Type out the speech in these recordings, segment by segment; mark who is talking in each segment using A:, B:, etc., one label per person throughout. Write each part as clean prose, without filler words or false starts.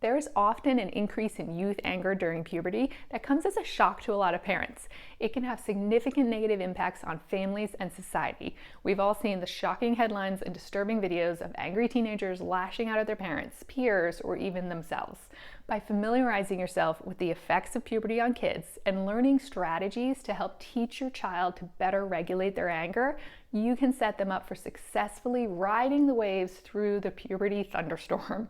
A: There is often an increase in youth anger during puberty that comes as a shock to a lot of parents. It can have significant negative impacts on families and society. We've all seen the shocking headlines and disturbing videos of angry teenagers lashing out at their parents, peers, or even themselves. By familiarizing yourself with the effects of puberty on kids and learning strategies to help teach your child to better regulate their anger, you can set them up for successfully riding the waves through the puberty thunderstorm.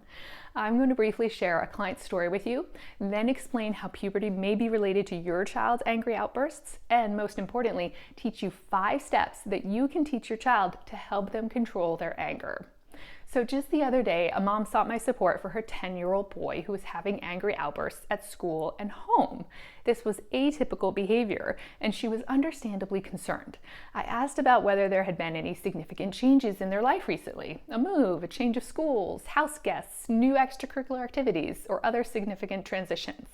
A: I'm going to briefly share a client story with you, then explain how puberty may be related to your child's angry outbursts, and most importantly, teach you 5 steps that you can teach your child to help them control their anger. So just the other day, a mom sought my support for her 10-year-old boy who was having angry outbursts at school and home. This was atypical behavior, and she was understandably concerned. I asked about whether there had been any significant changes in their life recently, a move, a change of schools, house guests, new extracurricular activities, or other significant transitions.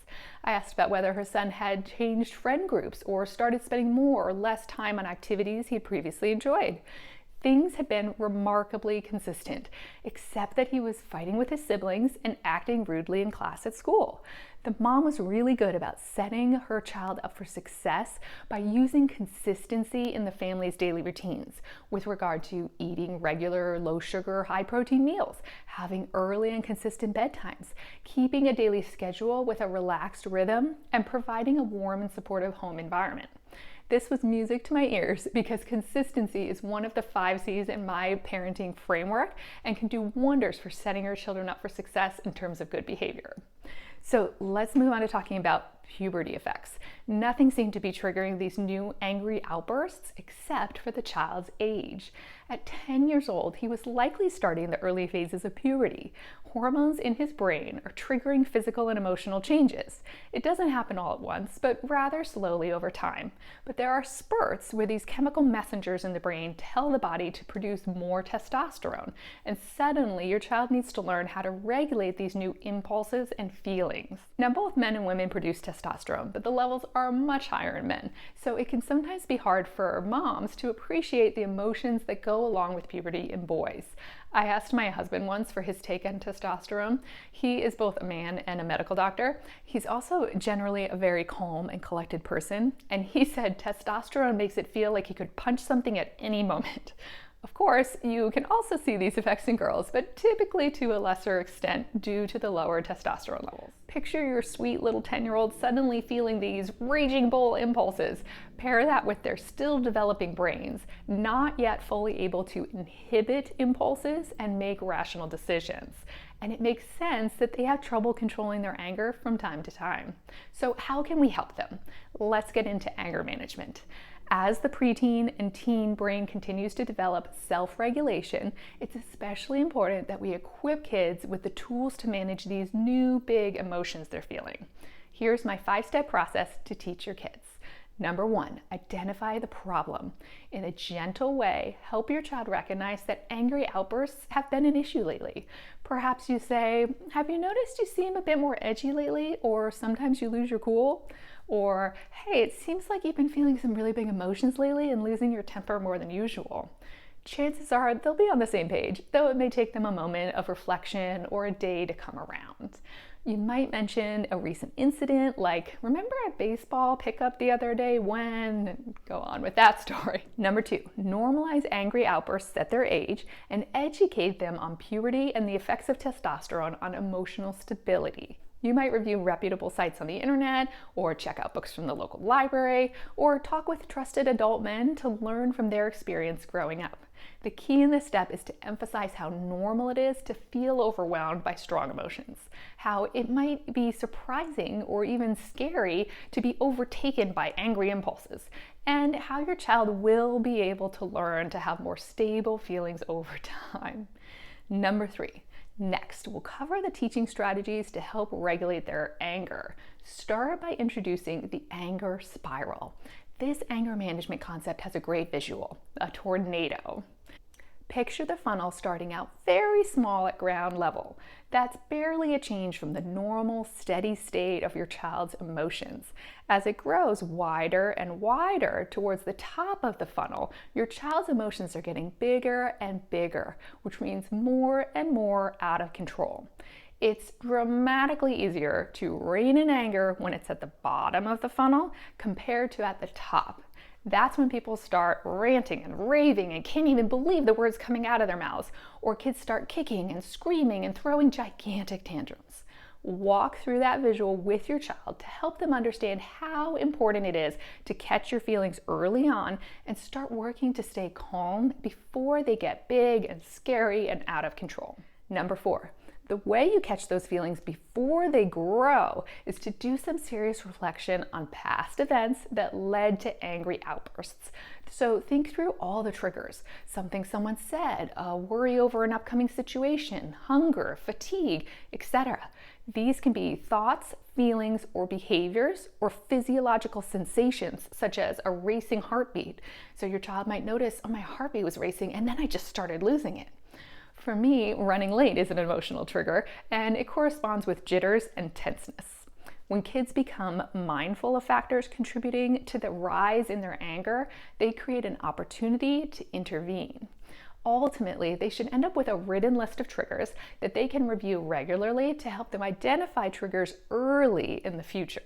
A: I asked about whether her son had changed friend groups or started spending more or less time on activities he had previously enjoyed. Things had been remarkably consistent, except that he was fighting with his siblings and acting rudely in class at school. The mom was really good about setting her child up for success by using consistency in the family's daily routines with regard to eating regular, low-sugar, high-protein meals, having early and consistent bedtimes, keeping a daily schedule with a relaxed rhythm, and providing a warm and supportive home environment. This was music to my ears because consistency is one of the 5 C's in my parenting framework and can do wonders for setting your children up for success in terms of good behavior. So let's move on to talking about puberty effects. Nothing seemed to be triggering these new angry outbursts except for the child's age. At 10 years old, he was likely starting the early phases of puberty. Hormones in his brain are triggering physical and emotional changes. It doesn't happen all at once, but rather slowly over time. But there are spurts where these chemical messengers in the brain tell the body to produce more testosterone, and suddenly your child needs to learn how to regulate these new impulses and feelings. Now, both men and women produce testosterone, but the levels are much higher in men, so it can sometimes be hard for moms to appreciate the emotions that go along with puberty in boys. I asked my husband once for his take on testosterone. He is both a man and a medical doctor. He's also generally a very calm and collected person, and he said testosterone makes it feel like he could punch something at any moment. Of course, you can also see these effects in girls, but typically to a lesser extent due to the lower testosterone levels. Picture your sweet little 10-year-old suddenly feeling these raging bull impulses. Pair that with their still developing brains, not yet fully able to inhibit impulses and make rational decisions. And it makes sense that they have trouble controlling their anger from time to time. So how can we help them? Let's get into anger management. As the preteen and teen brain continues to develop self-regulation, it's especially important that we equip kids with the tools to manage these new big emotions they're feeling. Here's my 5-step process to teach your kids. Number 1, identify the problem. In a gentle way, help your child recognize that angry outbursts have been an issue lately. Perhaps you say, "Have you noticed you seem a bit more edgy lately?" Or "Sometimes you lose your cool?" Or, "Hey, it seems like you've been feeling some really big emotions lately and losing your temper more than usual." Chances are they'll be on the same page, though it may take them a moment of reflection or a day to come around. You might mention a recent incident like, "Remember at baseball pickup the other day when," and go on with that story. Number 2, normalize angry outbursts at their age and educate them on puberty and the effects of testosterone on emotional stability. You might review reputable sites on the internet, or check out books from the local library, or talk with trusted adult men to learn from their experience growing up. The key in this step is to emphasize how normal it is to feel overwhelmed by strong emotions, how it might be surprising or even scary to be overtaken by angry impulses, and how your child will be able to learn to have more stable feelings over time. Number 3. Next, we'll cover the teaching strategies to help regulate their anger. Start by introducing the anger spiral. This anger management concept has a great visual, a tornado. Picture the funnel starting out very small at ground level. That's barely a change from the normal, steady state of your child's emotions. As it grows wider and wider towards the top of the funnel, your child's emotions are getting bigger and bigger, which means more and more out of control. It's dramatically easier to rein in anger when it's at the bottom of the funnel compared to at the top. That's when people start ranting and raving and can't even believe the words coming out of their mouths, or kids start kicking and screaming and throwing gigantic tantrums. Walk through that visual with your child to help them understand how important it is to catch your feelings early on and start working to stay calm before they get big and scary and out of control. Number 4, the way you catch those feelings before they grow is to do some serious reflection on past events that led to angry outbursts. So think through all the triggers: something someone said, a worry over an upcoming situation, hunger, fatigue, etc. These can be thoughts, feelings, or behaviors, or physiological sensations such as a racing heartbeat. So your child might notice, oh, my heartbeat was racing and then I just started losing it. For me, running late is an emotional trigger, and it corresponds with jitters and tenseness. When kids become mindful of factors contributing to the rise in their anger, they create an opportunity to intervene. Ultimately, they should end up with a written list of triggers that they can review regularly to help them identify triggers early in the future.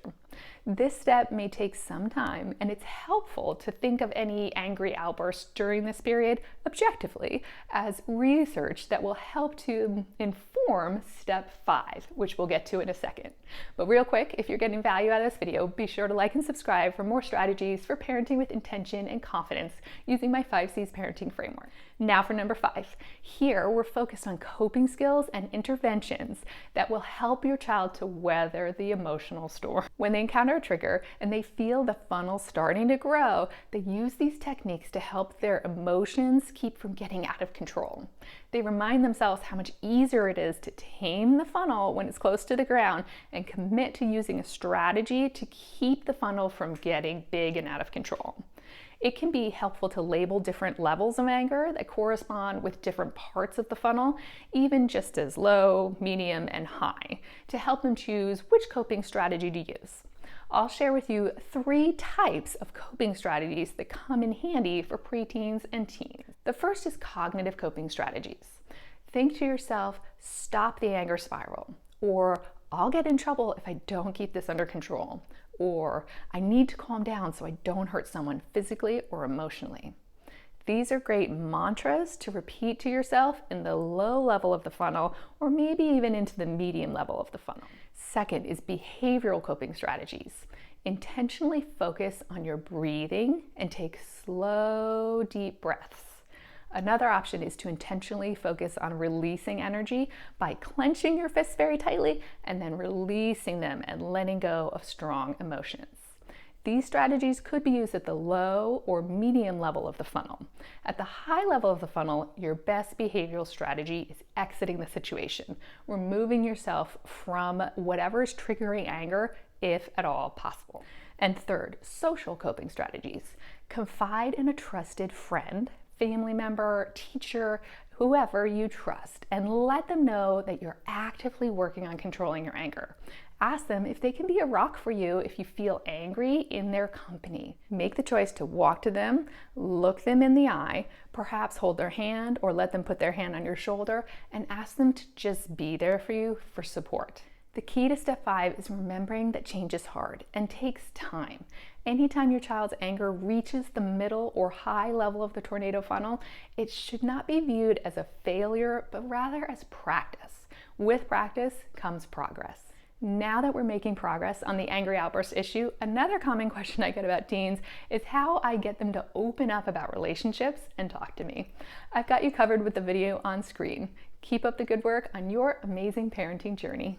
A: This step may take some time, and it's helpful to think of any angry outbursts during this period objectively as research that will help to inform step 5, which we'll get to in a second. But real quick, if you're getting value out of this video, be sure to like and subscribe for more strategies for parenting with intention and confidence using my 5 C's parenting framework. Now for number 5. Here, we're focused on coping skills and interventions that will help your child to weather the emotional storm. When they encounter a trigger and they feel the funnel starting to grow, they use these techniques to help their emotions keep from getting out of control. They remind themselves how much easier it is to tame the funnel when it's close to the ground and commit to using a strategy to keep the funnel from getting big and out of control. It can be helpful to label different levels of anger that correspond with different parts of the funnel, even just as low, medium, and high, to help them choose which coping strategy to use. I'll share with you 3 types of coping strategies that come in handy for preteens and teens. The first is cognitive coping strategies. Think to yourself, stop the anger spiral, or I'll get in trouble if I don't keep this under control, or I need to calm down so I don't hurt someone physically or emotionally. These are great mantras to repeat to yourself in the low level of the funnel, or maybe even into the medium level of the funnel. Second is behavioral coping strategies. Intentionally focus on your breathing and take slow, deep breaths. Another option is to intentionally focus on releasing energy by clenching your fists very tightly and then releasing them and letting go of strong emotions. These strategies could be used at the low or medium level of the funnel. At the high level of the funnel, your best behavioral strategy is exiting the situation, removing yourself from whatever is triggering anger, if at all possible. And third, social coping strategies. Confide in a trusted friend, family member, teacher, whoever you trust, and let them know that you're actively working on controlling your anger. Ask them if they can be a rock for you if you feel angry in their company. Make the choice to walk to them, look them in the eye, perhaps hold their hand or let them put their hand on your shoulder, and ask them to just be there for you for support. The key to step 5 is remembering that change is hard and takes time. Anytime your child's anger reaches the middle or high level of the tornado funnel, it should not be viewed as a failure, but rather as practice. With practice comes progress. Now that we're making progress on the angry outburst issue, another common question I get about teens is how I get them to open up about relationships and talk to me. I've got you covered with the video on screen. Keep up the good work on your amazing parenting journey.